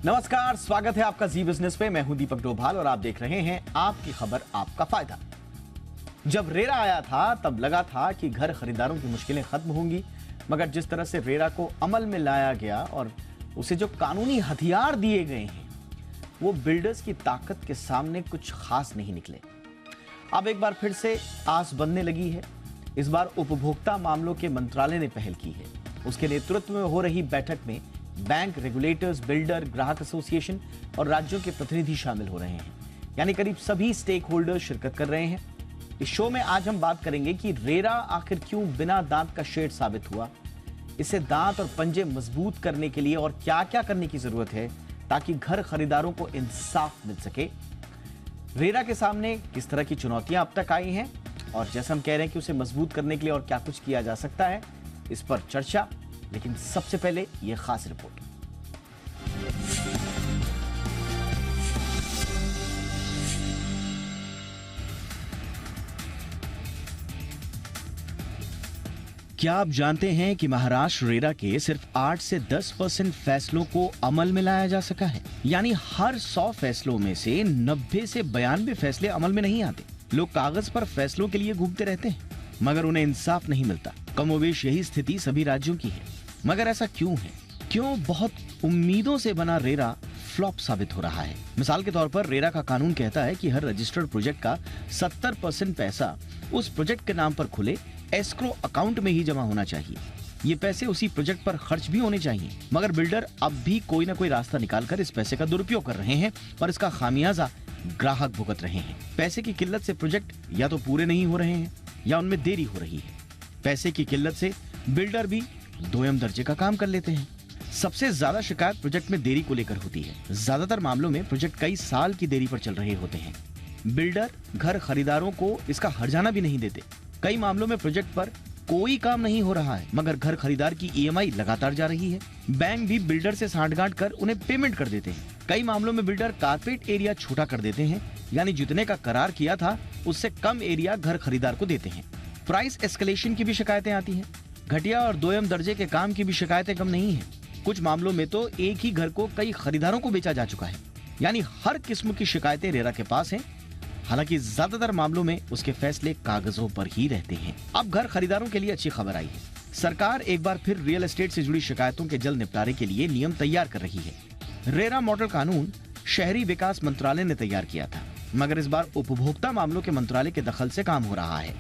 नमस्कार, स्वागत है आपका जी बिजनेस पे। मैं हूं दीपक डोभाल और आप देख रहे हैं आपकी खबर आपका फायदा। जब रेरा आया था तब लगा था कि घर खरीदारों की मुश्किलें खत्म होंगी, मगर जिस तरह से रेरा को अमल में लाया गया और उसे जो कानूनी हथियार दिए गए हैं वो बिल्डर्स की ताकत के सामने कुछ खास नहीं निकले। अब एक बार फिर से आस बनने लगी है। इस बार उपभोक्ता मामलों के मंत्रालय ने पहल की है। उसके नेतृत्व में हो रही बैठक में बैंक, रेगुलेटर्स, बिल्डर, ग्राहक एसोसिएशन और राज्यों के प्रतिनिधि शामिल हो रहे हैं। यानी करीब सभी स्टेक होल्डर्स शिरकत कर रहे हैं। इस शो में आज हम बात करेंगे कि रेरा आखिर क्यों बिना दांत का शेर साबित हुआ, इसे दांत और पंजे मजबूत करने के लिए और क्या क्या करने की जरूरत है ताकि घर खरीदारों को इंसाफ मिल सके। रेरा के सामने किस तरह की चुनौतियां अब तक आई हैं और जैसे हम कह रहे हैं कि उसे मजबूत करने के लिए और क्या कुछ किया जा सकता है, इस पर चर्चा। लेकिन सबसे पहले यह खास रिपोर्ट। क्या आप जानते हैं कि महाराष्ट्र रेरा के सिर्फ 8 से 10% फैसलों को अमल में लाया जा सका है। यानी हर 100 फैसलों में से 90 से 92 फैसले अमल में नहीं आते। लोग कागज पर फैसलों के लिए घूमते रहते हैं मगर उन्हें इंसाफ नहीं मिलता। कमोवेश यही स्थिति सभी राज्यों की है। मगर ऐसा क्यों है? क्यों बहुत उम्मीदों से बना रेरा फ्लॉप साबित हो रहा है? मिसाल के तौर पर रेरा का कानून कहता है कि हर रजिस्टर्ड प्रोजेक्ट का 70% पैसा उस प्रोजेक्ट के नाम पर खुले एस्क्रो अकाउंट में ही जमा होना चाहिए। ये पैसे उसी प्रोजेक्ट पर खर्च भी होने चाहिए। मगर बिल्डर अब भी कोई ना कोई रास्ता निकालकर इस पैसे का दुरुपयोग कर रहे हैं और इसका खामियाजा ग्राहक भुगत रहे हैं। पैसे की किल्लत से प्रोजेक्ट या तो पूरे नहीं हो रहे हैं या उनमें देरी हो रही है। पैसे की किल्लत से बिल्डर भी दोयम दर्जे का काम कर लेते हैं। सबसे ज्यादा शिकायत प्रोजेक्ट में देरी को लेकर होती है। ज्यादातर मामलों में प्रोजेक्ट कई साल की देरी पर चल रहे होते हैं। बिल्डर घर खरीदारों को इसका हर्जाना भी नहीं देते। कई मामलों में प्रोजेक्ट पर कोई काम नहीं हो रहा है मगर घर खरीदार की ईएमआई लगातार जा रही है। बैंक भी बिल्डर से सांठगांठ कर उन्हें पेमेंट कर देते हैं। कई मामलों में बिल्डर कारपेट एरिया छोटा कर देते हैं, यानी जितने का करार किया था उससे कम एरिया घर खरीदार को देते हैं। प्राइस एस्केलेशन की भी शिकायतें आती हैं। घटिया और दोयम दर्जे के काम की भी शिकायतें कम नहीं है। कुछ मामलों में तो एक ही घर को कई खरीदारों को बेचा जा चुका है। यानी हर किस्म की शिकायतें रेरा के पास हैं। हालांकि ज्यादातर मामलों में उसके फैसले कागजों पर ही रहते हैं। अब घर खरीदारों के लिए अच्छी खबर आई है। सरकार एक बार फिर रियल एस्टेट से जुड़ी शिकायतों के जल्द निपटारे के लिए नियम तैयार कर रही है। रेरा मॉडल कानून शहरी विकास मंत्रालय ने तैयार किया था, मगर इस बार उपभोक्ता मामलों के मंत्रालय के दखल से काम हो रहा है।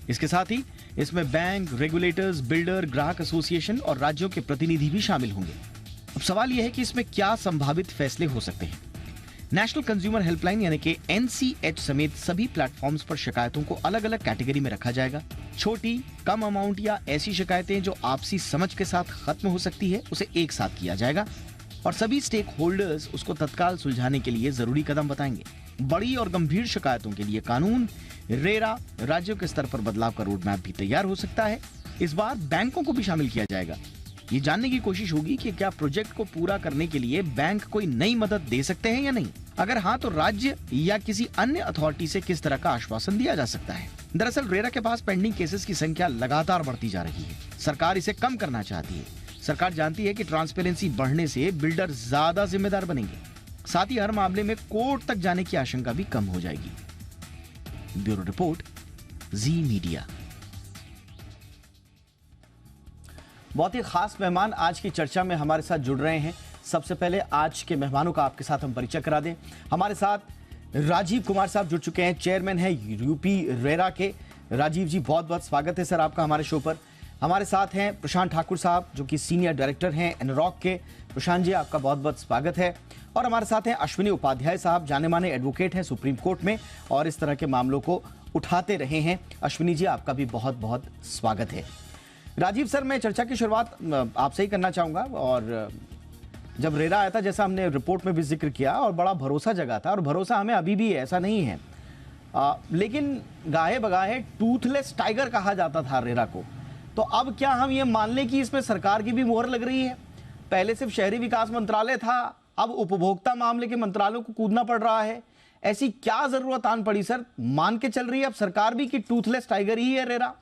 इसके साथ ही इसमें बैंक, रेगुलेटर्स, बिल्डर, ग्राहक एसोसिएशन और राज्यों के प्रतिनिधि भी शामिल होंगे। अब सवाल यह है कि इसमें क्या संभावित फैसले हो सकते हैं। नेशनल कंज्यूमर हेल्पलाइन यानी कि एनसीएच समेत सभी प्लेटफॉर्म्स पर शिकायतों को अलग अलग कैटेगरी में रखा जाएगा। छोटी, कम अमाउंट या ऐसी शिकायतें जो आपसी समझ के साथ खत्म हो सकती है, उसे एक साथ किया जाएगा और सभी स्टेक होल्डर्स उसको तत्काल सुलझाने के लिए जरूरी कदम बताएंगे। बड़ी और गंभीर शिकायतों के लिए कानून, रेरा, राज्यों के स्तर पर बदलाव का रोड मैप भी तैयार हो सकता है। इस बार बैंकों को भी शामिल किया जाएगा। ये जानने की कोशिश होगी कि क्या प्रोजेक्ट को पूरा करने के लिए बैंक कोई नई मदद दे सकते हैं या नहीं। अगर हाँ, तो राज्य या किसी अन्य अथॉरिटी से किस तरह का आश्वासन दिया जा सकता है। दरअसल रेरा के पास पेंडिंग केसेस की संख्या लगातार बढ़ती जा रही है। सरकार इसे कम करना चाहती है। सरकार जानती है कि ट्रांसपेरेंसी बढ़ने से बिल्डर ज्यादा जिम्मेदार बनेंगे। साथ ही हर मामले में कोर्ट तक जाने की आशंका भी कम हो जाएगी। ब्यूरो रिपोर्ट, जी मीडिया। बहुत ही खास मेहमान आज की चर्चा में हमारे साथ जुड़ रहे हैं। सबसे पहले आज के मेहमानों का आपके साथ हम परिचय करा दें। हमारे साथ राजीव कुमार साहब जुड़ चुके हैं, चेयरमैन है यूपी रेरा के। राजीव जी, बहुत बहुत स्वागत है सर आपका हमारे शो पर। हमारे साथ हैं प्रशांत ठाकुर साहब जो कि सीनियर डायरेक्टर हैं एनरॉक के। प्रशांत जी, आपका बहुत बहुत स्वागत है। और हमारे साथ हैं अश्विनी उपाध्याय साहब, जाने माने एडवोकेट हैं सुप्रीम कोर्ट में और इस तरह के मामलों को उठाते रहे हैं। अश्विनी जी, आपका भी बहुत बहुत स्वागत है। राजीव सर, मैं चर्चा की शुरुआत आपसे ही करना चाहूँगा। और जब रेरा आया था, जैसा हमने रिपोर्ट में भी जिक्र किया, और बड़ा भरोसा जगा था और भरोसा हमें अभी भी ऐसा नहीं है। लेकिन गाहे बगाहे टूथलेस टाइगर कहा जाता था रेरा को। तो अब क्या हम ये मान लें कि इसमें सरकार की भी मोहर लग रही है? पहले सिर्फ शहरी विकास मंत्रालय था, अब उपभोक्ता मामले के मंत्रालयों को कूदना पड़ रहा है। ऐसी क्या जरूरत आन पड़ी सर? मान के चल रही है अब सरकार भी कि टूथलेस टाइगर ही है रेरा?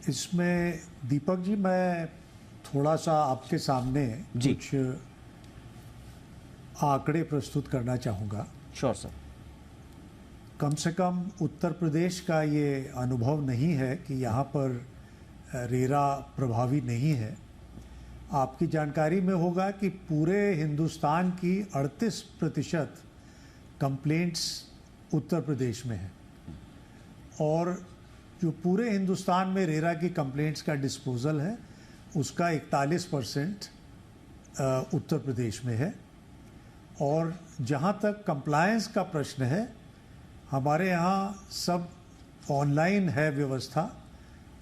इसमें दीपक जी, मैं थोड़ा सा आपके सामने जी। कुछ आंकड़े प्रस्तुत करना चाहूँगा। Sure sir. कम से कम उत्तर प्रदेश का ये अनुभव नहीं है कि यहाँ पर रेरा प्रभावी नहीं है। आपकी जानकारी में होगा कि पूरे हिंदुस्तान की 38% कंप्लेंट्स उत्तर प्रदेश में है, और जो पूरे हिंदुस्तान में रेरा की कंप्लेंट्स का डिस्पोजल है उसका 41% उत्तर प्रदेश में है। और जहाँ तक कंप्लायंस का प्रश्न है, हमारे यहाँ सब ऑनलाइन है व्यवस्था,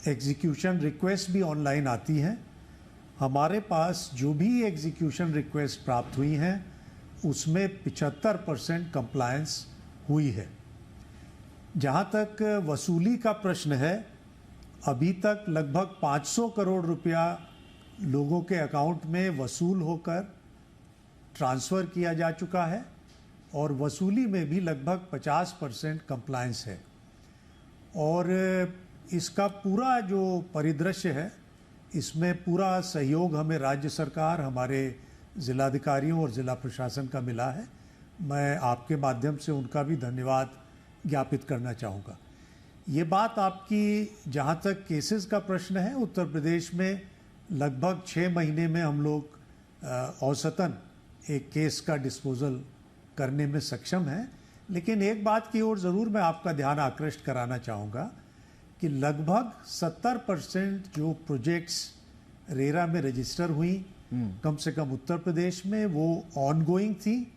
एग्जीक्यूशन रिक्वेस्ट भी ऑनलाइन आती हैं। हमारे पास जो भी एग्जीक्यूशन रिक्वेस्ट प्राप्त हुई हैं उसमें 75% कंप्लायंस हुई है। जहाँ तक वसूली का प्रश्न है, अभी तक लगभग 500 करोड़ रुपया लोगों के अकाउंट में वसूल होकर ट्रांसफ़र किया जा चुका है, और वसूली में भी लगभग 50% कंप्लायंस है। और इसका पूरा जो परिदृश्य है, इसमें पूरा सहयोग हमें राज्य सरकार, हमारे ज़िलाधिकारियों और ज़िला प्रशासन का मिला है। मैं आपके माध्यम से उनका भी धन्यवाद ज्ञापित करना चाहूँगा। ये बात आपकी जहाँ तक केसेस का प्रश्न है, उत्तर प्रदेश में लगभग 6 महीने में हम लोग औसतन एक केस का डिस्पोजल करने में सक्षम हैं। लेकिन एक बात की ओर ज़रूर मैं आपका ध्यान आकृष्ट कराना चाहूँगा कि लगभग 70% जो प्रोजेक्ट्स रेरा में रजिस्टर हुई, कम से कम उत्तर प्रदेश में, वो ऑनगोइंग थी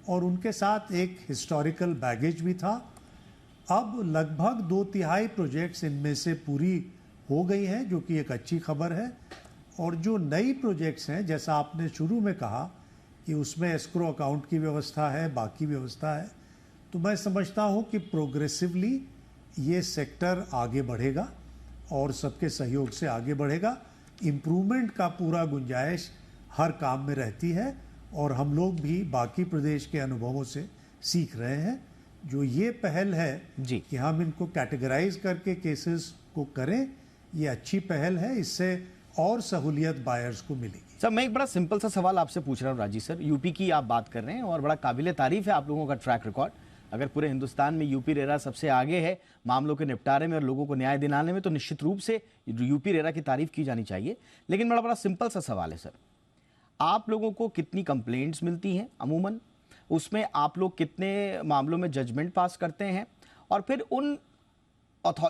और उनके साथ एक हिस्टोरिकल बैगेज भी था। अब लगभग 2/3 प्रोजेक्ट्स इनमें से पूरी हो गई हैं, जो कि एक अच्छी खबर है। और जो नई प्रोजेक्ट्स हैं, जैसा आपने शुरू में कहा कि उसमें एस्क्रो अकाउंट की व्यवस्था है, बाकी व्यवस्था है, तो मैं समझता हूँ कि प्रोग्रेसिवली ये सेक्टर आगे बढ़ेगा और सबके सहयोग से आगे बढ़ेगा। इम्प्रूवमेंट का पूरा गुंजाइश हर काम में रहती है, और हम लोग भी बाकी प्रदेश के अनुभवों से सीख रहे हैं। जो ये पहल है जी। कि हम इनको कैटेगराइज करके केसेस को करें, ये अच्छी पहल है। इससे और सहूलियत बायर्स को मिलेगी। सर, मैं एक बड़ा सिंपल सा सवाल आपसे पूछ रहा हूँ राजीव सर। यूपी की आप बात कर रहे हैं और बड़ा काबिले तारीफ है आप लोगों का ट्रैक रिकॉर्ड। अगर पूरे हिंदुस्तान में यूपी रेरा सबसे आगे है मामलों के निपटारे में और लोगों को न्याय दिलाने में, तो निश्चित रूप से यूपी रेरा की तारीफ की जानी चाहिए। लेकिन बड़ा सिंपल सा सवाल है सर, आप लोगों को कितनी कंप्लेंट्स मिलती हैं अमूमन, उसमें आप लोग कितने मामलों में जजमेंट पास करते हैं, और फिर उन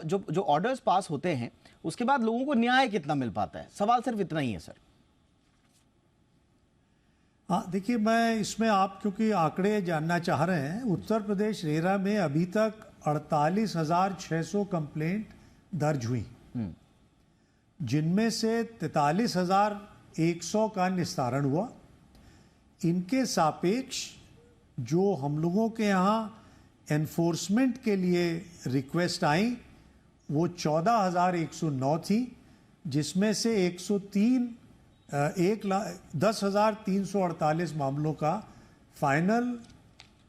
जो ऑर्डर्स पास होते हैं उसके बाद लोगों को न्याय कितना मिल पाता है? सवाल सिर्फ इतना ही है सर। हाँ, देखिए, मैं इसमें, आप क्योंकि आंकड़े जानना चाह रहे हैं, उत्तर प्रदेश रेरा में अभी तक 48,600 कंप्लेंट दर्ज हुई, जिनमें से 43,100 का निस्तारण हुआ। इनके सापेक्ष जो हम लोगों के यहाँ एनफोर्समेंट के लिए रिक्वेस्ट आई वो 14,109 थी, जिसमें से 10,348 मामलों का फाइनल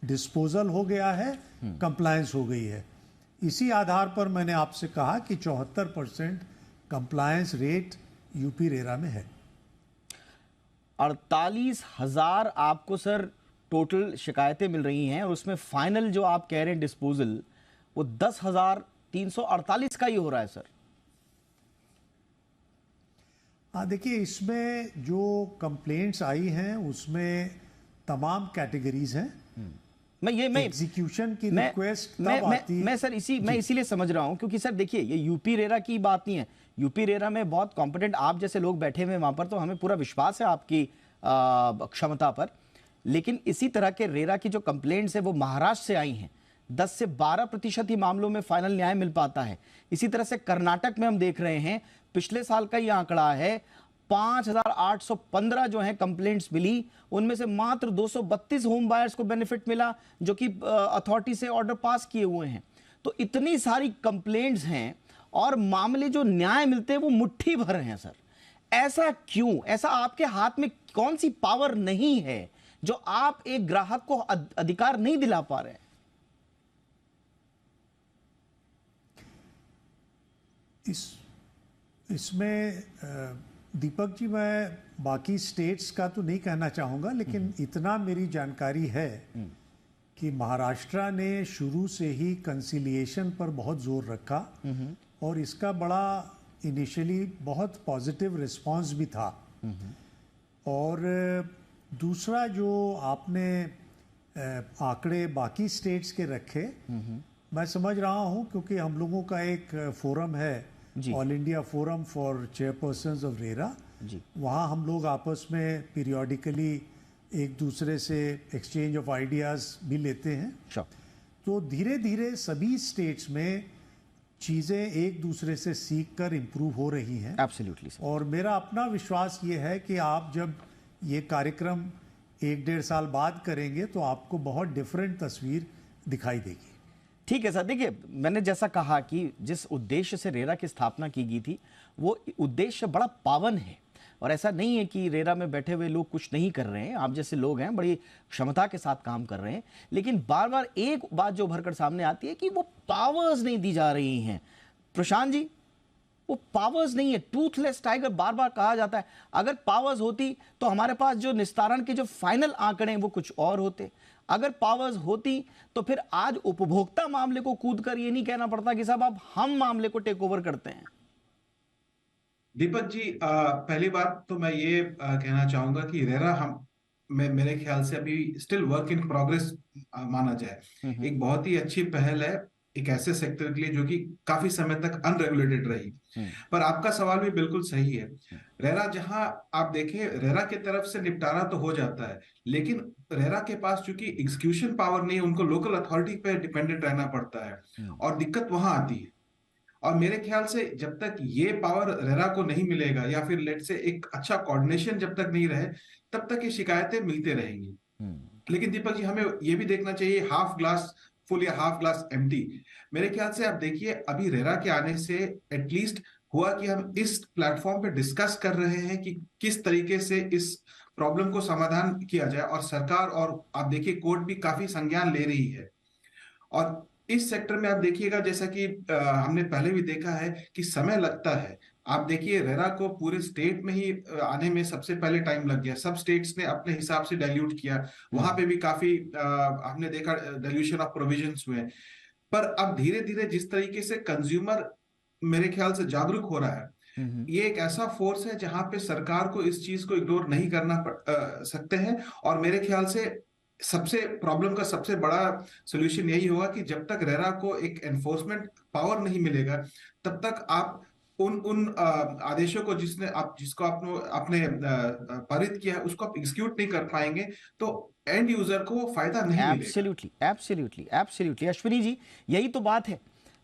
डिस्पोजल हो गया है, कंप्लायंस हो गई है। इसी आधार पर मैंने आपसे कहा कि 74% कंप्लायंस रेट यूपी रेरा में है। 48,000 आपको सर टोटल शिकायतें मिल रही हैं, और उसमें फाइनल जो आप कह रहे हैं डिस्पोजल, वो 10,348 का ही हो रहा है सर। हाँ, देखिए, इसमें जो कंप्लेंट्स आई हैं उसमें तमाम कैटेगरीज हैं। मैं एग्जीक्यूशन की रिक्वेस्ट तब आती है। मैं सर मैं इसीलिए समझ रहा हूं, क्योंकि सर देखिए, ये यूपी रेरा की बात नहीं है। यूपी रेरा में बहुत कॉम्पिटेंट आप जैसे लोग बैठे हुए वहां पर, तो हमें पूरा विश्वास है आपकी क्षमता पर। लेकिन इसी तरह के रेरा की जो कंप्लेंट्स है वो महाराष्ट्र से आई हैं, 10 से 12% ही मामलों में फाइनल न्याय मिल पाता है। इसी तरह से कर्नाटक में हम देख रहे हैं, पिछले साल का ये आंकड़ा है, 5,815 जो है कंप्लेंट्स मिली, उनमें से मात्र 232 होम बायर्स को बेनिफिट मिला, जो कि अथॉरिटी से ऑर्डर पास किए हुए हैं। तो इतनी सारी कंप्लेंट्स हैं और मामले जो न्याय मिलते हैं वो मुट्ठी भर हैं सर। ऐसा क्यों? ऐसा आपके हाथ में कौन सी पावर नहीं है जो आप एक ग्राहक को अधिकार नहीं दिला पा रहे हैं? इसमें दीपक जी, मैं बाकी स्टेट्स का तो नहीं कहना चाहूँगा, लेकिन इतना मेरी जानकारी है कि महाराष्ट्र ने शुरू से ही कंसिलिएशन पर बहुत जोर रखा और इसका बड़ा इनिशियली बहुत पॉजिटिव रिस्पांस भी था। और दूसरा जो आपने आंकड़े बाकी स्टेट्स के रखे, मैं समझ रहा हूँ क्योंकि हम लोगों का एक फोरम है, all India forum for chairpersons of RERA, वहाँ हम लोग आपस में पीरियोडिकली एक दूसरे से एक्सचेंज ऑफ आइडियाज़ भी लेते हैं। तो धीरे धीरे सभी स्टेट्स में चीज़ें एक दूसरे से सीख कर इम्प्रूव हो रही हैं। एब्सोल्युटली। और मेरा अपना विश्वास ये है कि आप जब ये कार्यक्रम 1-1.5 साल बाद करेंगे तो आपको बहुत डिफरेंट तस्वीर दिखाई देगी। ठीक है सर, देखिए मैंने जैसा कहा कि जिस उद्देश्य से रेरा की स्थापना की गई थी वो उद्देश्य बड़ा पावन है, और ऐसा नहीं है कि रेरा में बैठे हुए लोग कुछ नहीं कर रहे हैं। आप जैसे लोग हैं बड़ी क्षमता के साथ काम कर रहे हैं, लेकिन बार बार एक बात जो भरकर सामने आती है कि वो पावर्स नहीं दी जा रही हैं। प्रशांत जी, वो पावर्स नहीं है। टूथलेस टाइगर बार बार कहा जाता है। अगर पावर्स होती तो हमारे पास जो निस्तारण के जो फाइनल आंकड़े हैं वो कुछ और होते। अगर पावर्स होती तो फिर आज उपभोक्ता मामले को कूदकर ये नहीं कहना पड़ता कि साहब अब हम मामले को टेक ओवर करते हैं। दीपक जी, पहली बात तो मैं ये कहना चाहूंगा कि रेरा मेरे ख्याल से अभी स्टिल वर्क इन प्रोग्रेस माना जाए। एक बहुत ही अच्छी पहल है एक ऐसे सेक्टर के लिए जो कि काफी समय तक अनरेगुलेटेड रही। पर आपका सवाल भी बिल्कुल सही है। रेरा जहां आप देखें, रेरा की तरफ से निपटारा तो हो जाता है, लेकिन रेरा के पास चूंकि एग्जीक्यूशन पावर नहीं है, उनको लोकल अथॉरिटी पे डिपेंडेंट रहना पड़ता है और दिक्कत वहां आती है। और मेरे ख्याल से जब तक ये पावर रेरा को नहीं मिलेगा या फिर लेट से एक अच्छा कोऑर्डिनेशन जब तक नहीं रहे, तब तक ये शिकायतें मिलते रहेंगी। लेकिन दीपक जी, हमें ये भी देखना चाहिए हाफ ग्लास फुल या हाफ ग्लास एम्प्टी। मेरे ख्याल से आप देखिए, अभी रेरा के आने से एटलीस्ट हुआ कि हम इस प्लेटफॉर्म पे डिस्कस कर रहे हैं कि किस तरीके से इस प्रॉब्लम को समाधान किया जाए, और सरकार और आप देखिए कोर्ट भी काफी संज्ञान ले रही है। और इस सेक्टर में आप देखिएगा, जैसा कि हमने पहले भी देखा है कि समय लगता है। आप देखिए रेरा को पूरे स्टेट में ही आने में सबसे पहले टाइम लग गया। सब स्टेट्स ने अपने हिसाब से डाइल्यूट किया, वहां पे भी काफी हमने देखा डाइल्यूशन ऑफ प्रोविजंस हुए। पर अब धीरे धीरे जिस तरीके से कंज्यूमर मेरे ख्याल से जागरूक हो रहा है, ये एक ऐसा फोर्स है जहां पे सरकार को इस चीज को इग्नोर नहीं करना सकते हैं। और मेरे ख्याल से सबसे प्रॉब्लम का सबसे बड़ा सोल्यूशन यही होगा कि जब तक रेरा को एक एनफोर्समेंट पावर नहीं मिलेगा, तब तक आप उन आदेशों को जिसको आपने पारित किया है उसको आप एग्जीक्यूट नहीं कर पाएंगे, तो एंड यूजर को वो फायदा नहीं मिलेगा। Absolutely, absolutely, absolutely. Ashwini ji, यही तो बात है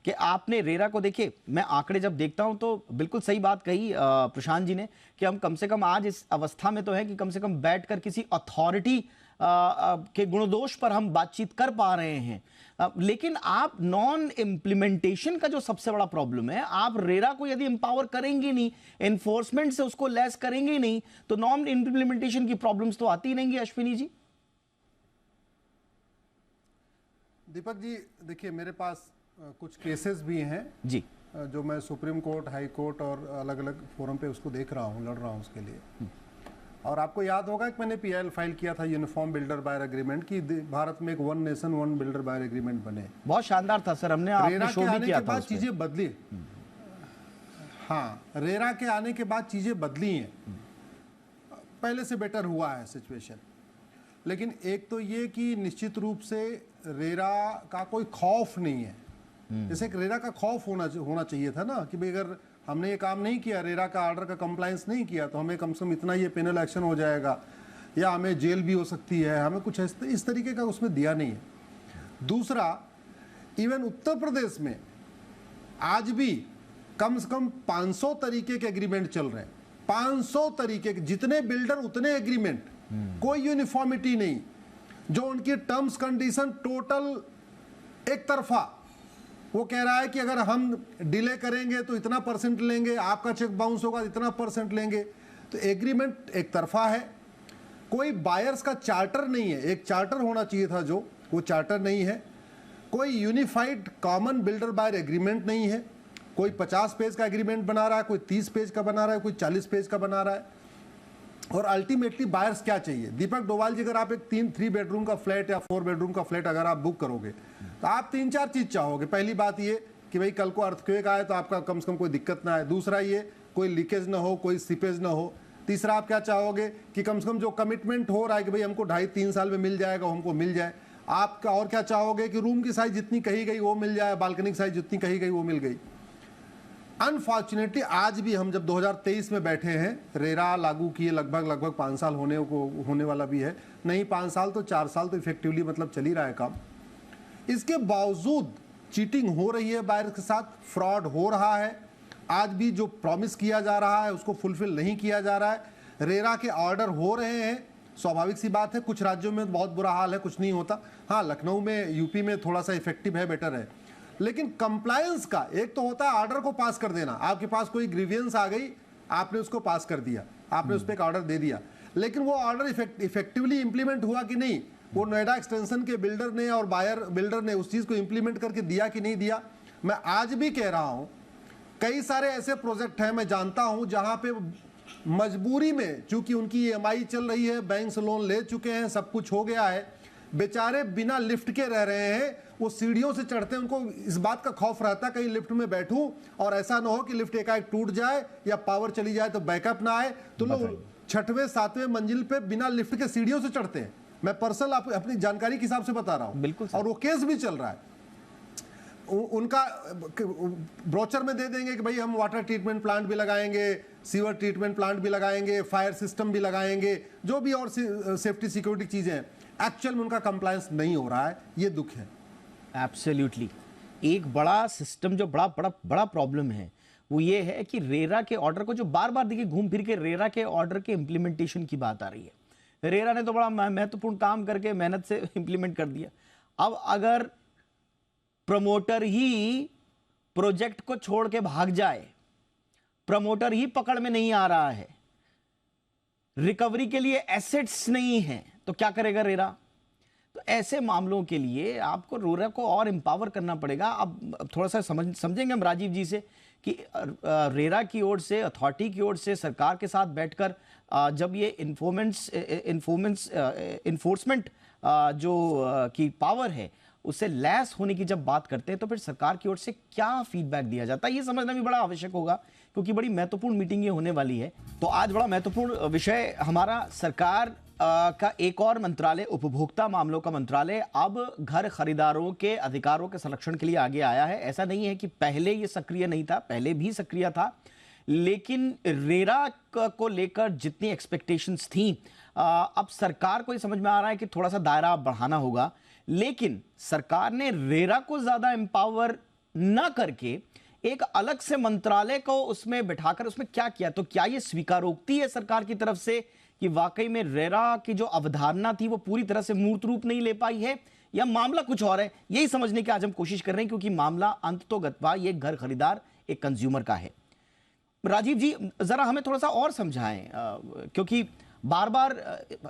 कि आपने रेरा को देखिए, मैं आंकड़े जब देखता हूं तो बिल्कुल सही बात कही प्रशांत जी ने कि हम कम से कम आज इस अवस्था में तो है कि कम से कम बैठकर किसी अथॉरिटी के गुणदोष पर हम बातचीत कर पा रहे हैं। लेकिन आप नॉन इम्प्लीमेंटेशन का जो सबसे बड़ा प्रॉब्लम है, आप रेरा को यदि एम्पावर करेंगे नहीं, एनफोर्समेंट से उसको लेस करेंगे नहीं, तो नॉन इम्प्लीमेंटेशन की प्रॉब्लम्स तो आती ही नहीं। अश्विनी जी। दीपक जी, देखिए मेरे पास कुछ केसेस भी हैं जी, जो मैं सुप्रीम कोर्ट, हाई कोर्ट और अलग अलग फोरम पे उसको देख रहा हूँ, लड़ रहा हूँ उसके लिए। और आपको याद होगा कि मैंने पीआईएल फाइल किया था यूनिफॉर्म बिल्डर बायर एग्रीमेंट की, भारत में एक one nation one builder buyer agreement बने। बहुत शानदार था सर, हमने आपने शो भी किया था। बाद चीजें बदली। हाँ, रेरा के आने के बाद चीजें बदली हैं, पहले से बेटर हुआ है सिचुएशन। लेकिन एक तो ये कि निश्चित रूप से रेरा का कोई खौफ नहीं है। जैसे एक रेरा का खौफ होना चाहिए था ना कि भाई अगर हमने ये काम नहीं किया, रेरा का ऑर्डर का कंप्लायंस नहीं किया, तो हमें कम से कम इतना ये पेनल एक्शन हो जाएगा या हमें जेल भी हो सकती है, हमें कुछ इस तरीके का उसमें दिया नहीं है। दूसरा, इवन उत्तर प्रदेश में आज भी कम से कम 500 तरीके के एग्रीमेंट चल रहे हैं। 500 तरीके के, जितने बिल्डर उतने एग्रीमेंट, कोई यूनिफॉर्मिटी नहीं। जो उनकी टर्म्स कंडीशन टोटल एक तरफा, वो कह रहा है कि अगर हम डिले करेंगे तो इतना परसेंट लेंगे, आपका चेक बाउंस होगा इतना परसेंट लेंगे। तो एग्रीमेंट एक तरफा है, कोई बायर्स का चार्टर नहीं है। एक चार्टर होना चाहिए था, जो वो चार्टर नहीं है। कोई unified common builder buyer agreement नहीं है, कोई 50 पेज का एग्रीमेंट बना रहा है, कोई 30 पेज का बना रहा है, कोई 40 पेज का बना रहा है। और अल्टीमेटली बायर्स क्या चाहिए? दीपक डोभाल जी, अगर आप एक 3 बेडरूम का फ्लैट या 4 बेडरूम का फ्लैट अगर आप बुक करोगे तो आप 3-4 चीज चाहोगे। पहली बात ये कि भाई कल को अर्थक्वेक आए तो आपका कम से कम कोई दिक्कत ना आए। दूसरा ये कोई लीकेज ना हो, कोई सीपेज ना हो। तीसरा आप क्या चाहोगे कि कम से कम जो कमिटमेंट हो रहा है कि भाई हमको 2.5-3 साल में मिल जाएगा, हमको मिल जाए। आपका और क्या चाहोगे कि रूम की साइज जितनी कही गई वो मिल जाए, बालकनी की साइज जितनी कही गई वो मिल गई। अनफॉर्चुनेटली आज भी हम जब 2023 में बैठे हैं, रेरा लागू किए लगभग 5 साल होने वाला भी है, नहीं 5 साल तो 4 साल तो इफेक्टिवली मतलब चल ही रहा है काम। इसके बावजूद चीटिंग हो रही है, बायर के साथ फ्रॉड हो रहा है। आज भी जो प्रॉमिस किया जा रहा है उसको फुलफिल नहीं किया जा रहा है। रेरा के ऑर्डर हो रहे हैं, स्वाभाविक सी बात है। कुछ राज्यों में बहुत बुरा हाल है, कुछ नहीं होता। हाँ, लखनऊ में, यूपी में थोड़ा सा इफेक्टिव है, बेटर है। लेकिन कंप्लायंस का एक तो होता है ऑर्डर को पास कर देना। आपके पास कोई ग्रीवियंस आ गई, आपने उसको पास कर दिया, आपने उस पर एक ऑर्डर दे दिया, लेकिन वो ऑर्डर इफेक्टिवली इंप्लीमेंट हुआ कि नहीं, वो नोएडा एक्सटेंशन के बिल्डर ने और बायर बिल्डर ने उस चीज को इंप्लीमेंट करके दिया कि नहीं दिया। मैं आज भी कह रहा हूं, कई सारे ऐसे प्रोजेक्ट हैं मैं जानता हूं जहां पे मजबूरी में, चूंकि उनकी ईएमआई चल रही है, बैंक से लोन ले चुके हैं, सब कुछ हो गया है, बेचारे बिना लिफ्ट के रह रहे हैं। वो सीढ़ियों से चढ़ते हैं, उनको इस बात का खौफ रहता है कहीं लिफ्ट में बैठूं और ऐसा ना हो कि लिफ्ट एकाएक टूट जाए या पावर चली जाए तो बैकअप ना आए। तो लोग 6वें 7वें मंजिल पे बिना लिफ्ट के सीढ़ियों से चढ़ते हैं। मैं पर्सनल अपनी जानकारी के हिसाब से बता रहा हूं। बिल्कुल। और वो केस भी चल रहा है। उनका ब्रोचर में दे देंगे कि भाई हम वाटर ट्रीटमेंट प्लांट भी लगाएंगे, सीवर ट्रीटमेंट प्लांट भी लगाएंगे, फायर सिस्टम भी लगाएंगे, जो भी और सेफ्टी सिक्योरिटी चीजें हैं। एक्चुअल में उनका कंप्लायंस नहीं हो रहा है, ये दुख है। एब्सोल्युटली। एक बड़ा सिस्टम जो बड़ा प्रॉब्लम है वो ये है कि रेरा के ऑर्डर को, जो बार बार देखिए घूम फिर के रेरा के ऑर्डर के इंप्लीमेंटेशन की बात आ रही है। रेरा ने तो बड़ा महत्वपूर्ण काम करके मेहनत से इंप्लीमेंट कर दिया। अब अगर प्रमोटर ही प्रोजेक्ट को छोड़ के भाग जाए, प्रमोटर ही पकड़ में नहीं आ रहा है, रिकवरी के लिए एसेट्स नहीं है, तो क्या करेगा रेरा? तो ऐसे मामलों के लिए आपको रेरा को और एम्पावर करना पड़ेगा। अब थोड़ा सा समझेंगे हम राजीव जी से कि रेरा की ओर से, अथॉरिटी की ओर से सरकार के साथ बैठकर जब ये इन्फोर्समेंट जो की पावर है उससे लैस होने की जब बात करते हैं, तो फिर सरकार की ओर से क्या फीडबैक दिया जाता है, ये समझना भी बड़ा आवश्यक होगा, क्योंकि बड़ी महत्वपूर्ण मीटिंग ये होने वाली है। तो आज बड़ा महत्वपूर्ण विषय हमारा सरकार का एक और मंत्रालय, उपभोक्ता मामलों का मंत्रालय, अब घर खरीदारों के अधिकारों के संरक्षण के लिए आगे आया है। ऐसा नहीं है कि पहले ये सक्रिय नहीं था, पहले भी सक्रिय था, लेकिन रेरा को लेकर जितनी एक्सपेक्टेशंस थी, अब सरकार को ये समझ में आ रहा है कि थोड़ा सा दायरा बढ़ाना होगा। लेकिन सरकार ने रेरा को ज्यादा एम्पावर न करके एक अलग से मंत्रालय को उसमें बिठाकर उसमें क्या किया? तो क्या ये स्वीकारोक्ति है सरकार की तरफ से कि वाकई में रेरा की जो अवधारणा थी वो पूरी तरह से मूर्त रूप नहीं ले पाई है, या मामला कुछ और है? यही समझने की आज हम कोशिश कर रहे हैं, क्योंकि मामला अंततोगत्वा ये घर खरीदार, एक कंज्यूमर का है। राजीव जी, जरा हमें थोड़ा सा और समझाएं, क्योंकि बार बार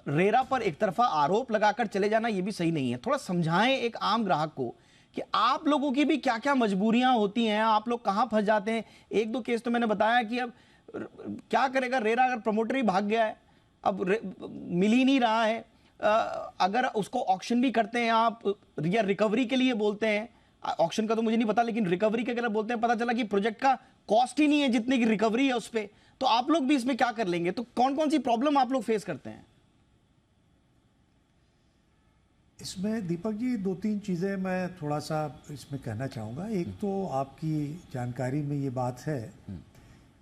रेरा पर एक तरफा आरोप लगाकर चले जाना ये भी सही नहीं है। थोड़ा समझाएं एक आम ग्राहक को कि आप लोगों की भी क्या क्या मजबूरियां होती हैं, आप लोग कहां फंस जाते हैं। एक दो केस तो मैंने बताया कि अब क्या करेगा रेरा, अगर प्रमोटर ही भाग गया है, अब मिल ही नहीं रहा है, अगर उसको ऑक्शन भी करते हैं आप, या रिकवरी के लिए बोलते हैं, ऑक्शन का तो मुझे नहीं पता, लेकिन रिकवरी के अगर बोलते हैं, पता चला कि प्रोजेक्ट का कॉस्ट ही नहीं है जितनी की रिकवरी है उस पर, तो आप लोग भी इसमें क्या कर लेंगे? तो कौन कौन सी प्रॉब्लम आप लोग फेस करते हैं? इसमें दीपक जी 2-3 चीज़ें मैं थोड़ा सा इसमें कहना चाहूँगा। एक तो आपकी जानकारी में ये बात है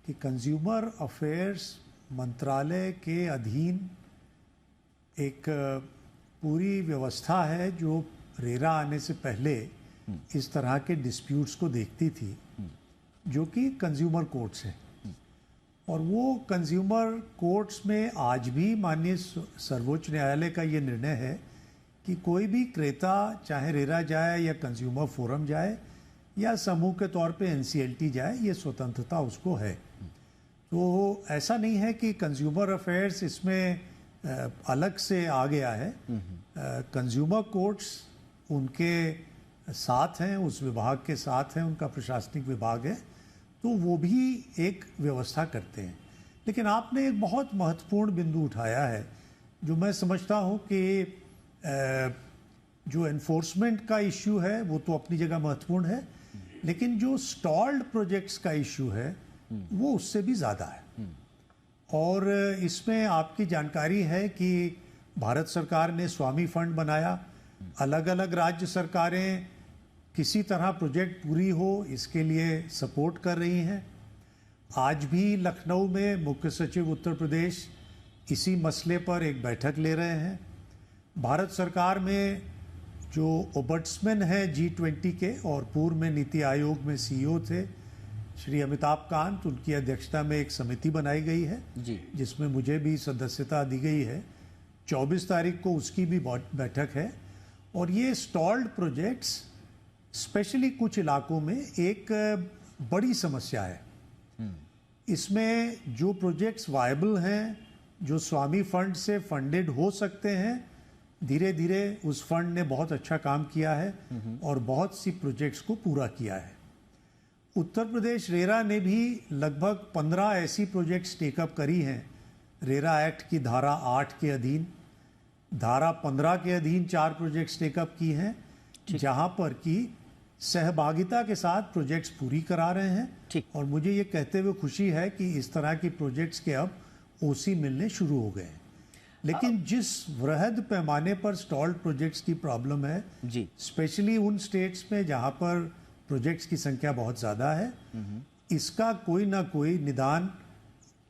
कि कंज्यूमर अफेयर्स मंत्रालय के अधीन एक पूरी व्यवस्था है जो रेरा आने से पहले इस तरह के डिस्प्यूट्स को देखती थी, जो कि कंज्यूमर कोर्ट्स है। और वो कंज्यूमर कोर्ट्स में आज भी माननीय सर्वोच्च न्यायालय का ये निर्णय है कि कोई भी क्रेता, चाहे रेरा जाए या कंज्यूमर फोरम जाए या समूह के तौर पे एनसीएलटी जाए, ये स्वतंत्रता उसको है। तो ऐसा नहीं है कि कंज्यूमर अफेयर्स इसमें अलग से आ गया है। कंज्यूमर कोर्ट्स उनके साथ हैं, उस विभाग के साथ हैं, उनका प्रशासनिक विभाग है। तो वो भी एक व्यवस्था करते हैं। लेकिन आपने एक बहुत महत्वपूर्ण बिंदु उठाया है जो मैं समझता हूँ कि जो एनफोर्समेंट का इश्यू है वो तो अपनी जगह महत्वपूर्ण है, लेकिन जो स्टॉल्ड प्रोजेक्ट्स का इश्यू है वो उससे भी ज़्यादा है। और इसमें आपकी जानकारी है कि भारत सरकार ने स्वामी फंड बनाया, अलग अलग राज्य सरकारें किसी तरह प्रोजेक्ट पूरी हो इसके लिए सपोर्ट कर रही हैं। आज भी लखनऊ में मुख्य सचिव उत्तर प्रदेश इसी मसले पर एक बैठक ले रहे हैं। भारत सरकार में जो ओबट्समैन है G20 के और पूर्व में नीति आयोग में CEO थे श्री अमिताभ कांत, उनकी अध्यक्षता में एक समिति बनाई गई है जी। जिसमें मुझे भी सदस्यता दी गई है। 24 तारीख को उसकी भी बैठक है। और ये स्टॉल्ड प्रोजेक्ट्स स्पेशली कुछ इलाकों में एक बड़ी समस्या है। इसमें जो प्रोजेक्ट्स वायबल हैं, जो स्वामी फंड से फंडेड हो सकते हैं, धीरे धीरे उस फंड ने बहुत अच्छा काम किया है और बहुत सी प्रोजेक्ट्स को पूरा किया है। उत्तर प्रदेश रेरा ने भी लगभग 15 ऐसी प्रोजेक्ट्स टेकअप करी हैं रेरा एक्ट की धारा 8 के अधीन। धारा 15 के अधीन 4 प्रोजेक्ट्स टेकअप की हैं जहां पर कि सहभागिता के साथ प्रोजेक्ट्स पूरी करा रहे हैं। और मुझे ये कहते हुए खुशी है कि इस तरह की प्रोजेक्ट्स के अब OC मिलने शुरू हो गए हैं। लेकिन जिस वृहद पैमाने पर स्टॉल्ड प्रोजेक्ट्स की प्रॉब्लम है, स्पेशली उन स्टेट्स में जहां पर प्रोजेक्ट्स की संख्या बहुत ज़्यादा है, इसका कोई ना कोई निदान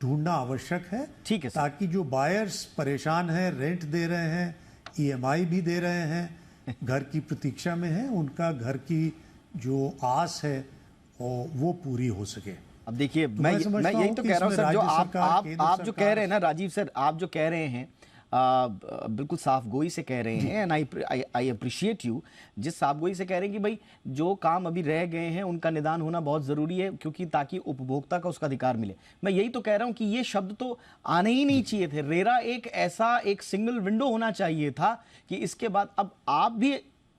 ढूंढना आवश्यक है। ठीक है, ताकि जो बायर्स परेशान हैं, रेंट दे रहे हैं, EMI भी दे रहे हैं, घर की प्रतीक्षा में हैं, उनका घर की जो आस है वो पूरी हो सके। अब देखिए, मैं यही तो कह रहा हूं सर, जो आप जो कह रहे हैं ना राजीव सर, आप जो कह रहे हैं बिल्कुल साफ गोई से कह रहे हैं। एंड आई अप्रिशिएट यू जिस साफ गोई से कह रहे हैं कि भाई जो काम अभी रह गए हैं उनका निदान होना बहुत ज़रूरी है, क्योंकि ताकि उपभोक्ता का उसका अधिकार मिले। मैं यही तो कह रहा हूं कि ये शब्द तो आने ही नहीं चाहिए थे। रेरा एक ऐसा एक सिंगल विंडो होना चाहिए था कि इसके बाद अब आप भी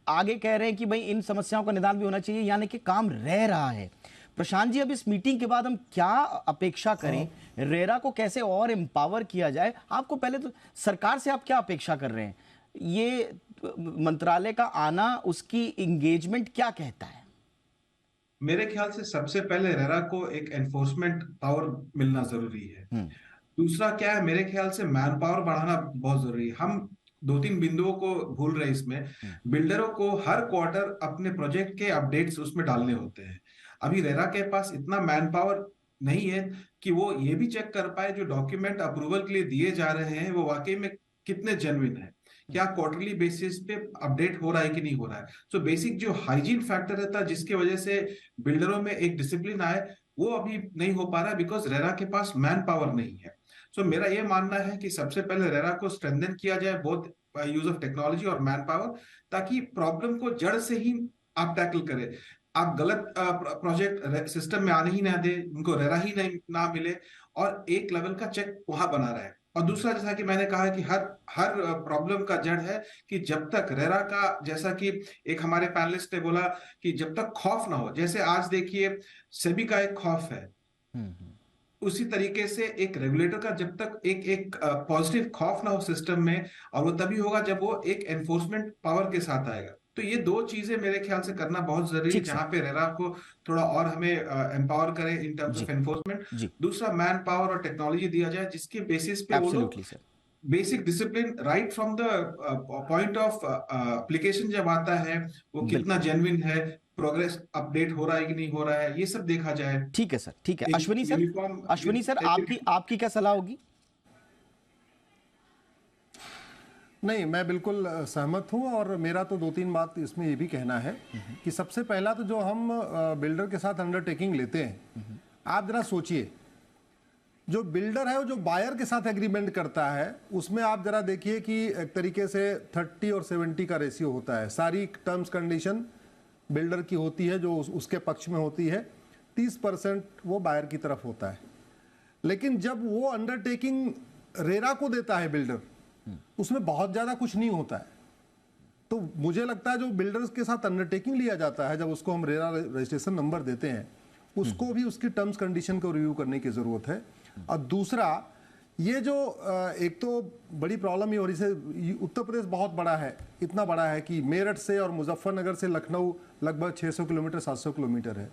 आगे कह रहे हैं कि भाई इन समस्याओं का निदान भी होना चाहिए, यानी कि काम रह रहा है। प्रशांत जी, अब इस मीटिंग के बाद हम क्या अपेक्षा करें? रेरा को कैसे और एम्पावर किया जाए? आपको पहले तो सरकार से आप क्या अपेक्षा कर रहे हैं? ये मंत्रालय का आना, उसकी एंगेजमेंट क्या कहता है? मेरे ख्याल से सबसे पहले रेरा को एक एनफोर्समेंट पावर मिलना जरूरी है। दूसरा क्या है, मेरे ख्याल से मैन पावर बढ़ाना बहुत जरूरी है। हम 2-3 बिंदुओं को भूल रहे हैं इसमें। बिल्डरों को हर क्वार्टर अपने प्रोजेक्ट के अपडेट्स उसमें डालने होते हैं। अभी रेरा के पास इतना मैन पावर नहीं है कि वो ये भी चेक कर पाए जो डॉक्यूमेंट अप्रूवल के लिए दिए जा रहे हैं वो वाकई में कितने जेन्युइन है, क्या क्वार्टरली बेसिस पे अपडेट हो रहा है कि नहीं हो रहा है। सो बेसिक जो हाइजीन फैक्टर रहता है जिसकी वजह से बिल्डरों में एक डिसिप्लिन आए, वो अभी नहीं हो पा रहा बिकॉज रेरा के पास मैन पावर नहीं है। सो मेरा ये मानना है कि सबसे पहले रेरा को स्ट्रेंथन किया जाए, बोथ यूज ऑफ टेक्नोलॉजी और मैन पावर, ताकि प्रॉब्लम को जड़ से ही आप टैकल करें। आप गलत प्रोजेक्ट सिस्टम में आने ही ना दे, उनको रेरा ही नहीं ना मिले, और एक लेवल का चेक वहां बना रहे। और दूसरा, जैसा कि मैंने कहा कि हर प्रॉब्लम का जड़ है कि जब तक रेरा का, जैसा कि एक हमारे पैनलिस्ट ने बोला कि जब तक खौफ ना हो, जैसे आज देखिए सेबी का एक खौफ है, उसी तरीके से एक रेगुलेटर का जब तक एक पॉजिटिव खौफ ना हो सिस्टम में, और वो तभी होगा जब वो एक एनफोर्समेंट पावर के साथ आएगा। तो ये 2 चीजें मेरे ख्याल से करना बहुत जरूरी है, जहां पे रेरा को थोड़ा और हमें एम्पावर करें इन टर्म्स ऑफ एनफोर्समेंट। दूसरा, मैन पावर और टेक्नोलॉजी दिया जाए जिसके बेसिस पे वो लोग basic discipline right from the point of application जब आता है वो कितना जेन्युइन है, प्रोग्रेस अपडेट हो रहा है कि नहीं हो रहा है, ये सब देखा जाए। ठीक है सर, ठीक है। अश्विनी सर आपकी क्या सलाह होगी? नहीं, मैं बिल्कुल सहमत हूं, और मेरा तो 2-3 बात इसमें ये भी कहना है कि सबसे पहला तो जो हम बिल्डर के साथ अंडरटेकिंग लेते हैं, आप जरा सोचिए, जो बिल्डर है वो जो बायर के साथ एग्रीमेंट करता है उसमें आप जरा देखिए कि एक तरीके से 30 और 70 का रेशियो होता है। सारी टर्म्स कंडीशन बिल्डर की होती है जो उसके पक्ष में होती है, 30% वो बायर की तरफ होता है। लेकिन जब वो अंडरटेकिंग रेरा को देता है बिल्डर, उसमें बहुत ज़्यादा कुछ नहीं होता है। तो मुझे लगता है जो बिल्डर्स के साथ अंडरटेकिंग लिया जाता है, जब उसको हम रेरा रजिस्ट्रेशन नंबर देते हैं, उसको भी उसकी टर्म्स कंडीशन को रिव्यू करने की जरूरत है। और दूसरा, ये जो एक तो बड़ी प्रॉब्लम ये हो रही है, उत्तर प्रदेश बहुत बड़ा है, इतना बड़ा है कि मेरठ से और मुजफ्फरनगर से लखनऊ लगभग 600 किलोमीटर 700 किलोमीटर है।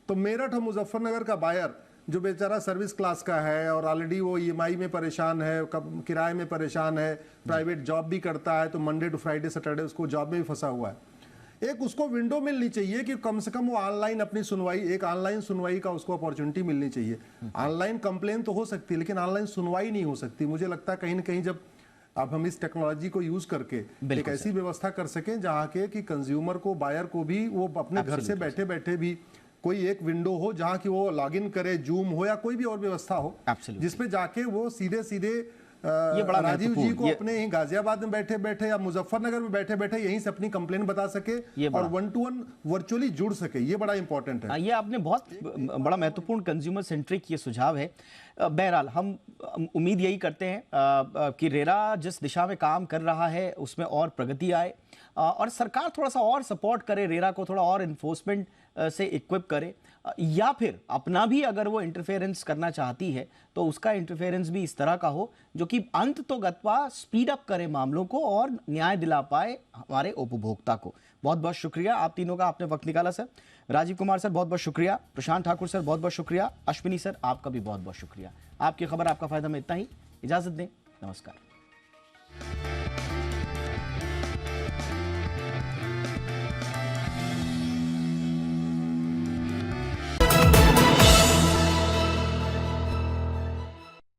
तो मेरठ और मुजफ्फरनगर का बायर जो बेचारा सर्विस क्लास का है और ऑलरेडी वो ईएमआई में परेशान है, किराए में परेशान है, प्राइवेट जॉब भी करता है, तो मंडे टू फ्राइडे सैटरडे उसको जॉब में भी फंसा हुआ है, एक उसको विंडो मिलनी चाहिए कि कम से कम वो ऑनलाइन अपनी सुनवाई, एक ऑनलाइन सुनवाई का उसको अपॉर्चुनिटी मिलनी चाहिए। ऑनलाइन कंप्लेन तो हो सकती है लेकिन ऑनलाइन सुनवाई नहीं हो सकती। मुझे लगता है कहीं ना कहीं जब अब हम इस टेक्नोलॉजी को यूज करके एक ऐसी व्यवस्था कर सकें जहाँ के कि कंज्यूमर को, बायर को भी वो अपने घर से बैठे बैठे भी कोई एक विंडो हो जहाँ की वो लॉगिन करे, जूम हो या कोई भी और व्यवस्था हो जिसपे जाके वो सीधे सीधे ये बड़ा राजीव जी को अपने ही गाजियाबाद में बैठे बैठे या मुजफ्फरनगर में बैठे बैठे यहीं से अपनी कंप्लेंट बता सके और 1-to-1 वर्चुअली जुड़ सके, ये बड़ा इंपॉर्टेंट है। ये आपने बहुत बड़ा महत्वपूर्ण कंज्यूमर सेंट्रिक ये सुझाव है। बहरहाल हम उम्मीद यही करते हैं कि रेरा जिस दिशा में काम कर रहा है उसमें और प्रगति आए और सरकार थोड़ा सा और सपोर्ट करे, रेरा को थोड़ा और इन्फोर्समेंट से इक्विप करे, या फिर अपना भी अगर वो इंटरफेरेंस करना चाहती है तो उसका इंटरफेरेंस भी इस तरह का हो जो कि अंत तो गत्वा स्पीड अप करे मामलों को और न्याय दिला पाए हमारे उपभोक्ता को। बहुत बहुत शुक्रिया आप तीनों का, आपने वक्त निकाला सर। राजीव कुमार सर बहुत बहुत शुक्रिया, प्रशांत ठाकुर सर बहुत बहुत शुक्रिया, अश्विनी सर आपका भी बहुत बहुत शुक्रिया। आपकी खबर आपका फायदा में इतना ही, इजाजत दें, नमस्कार।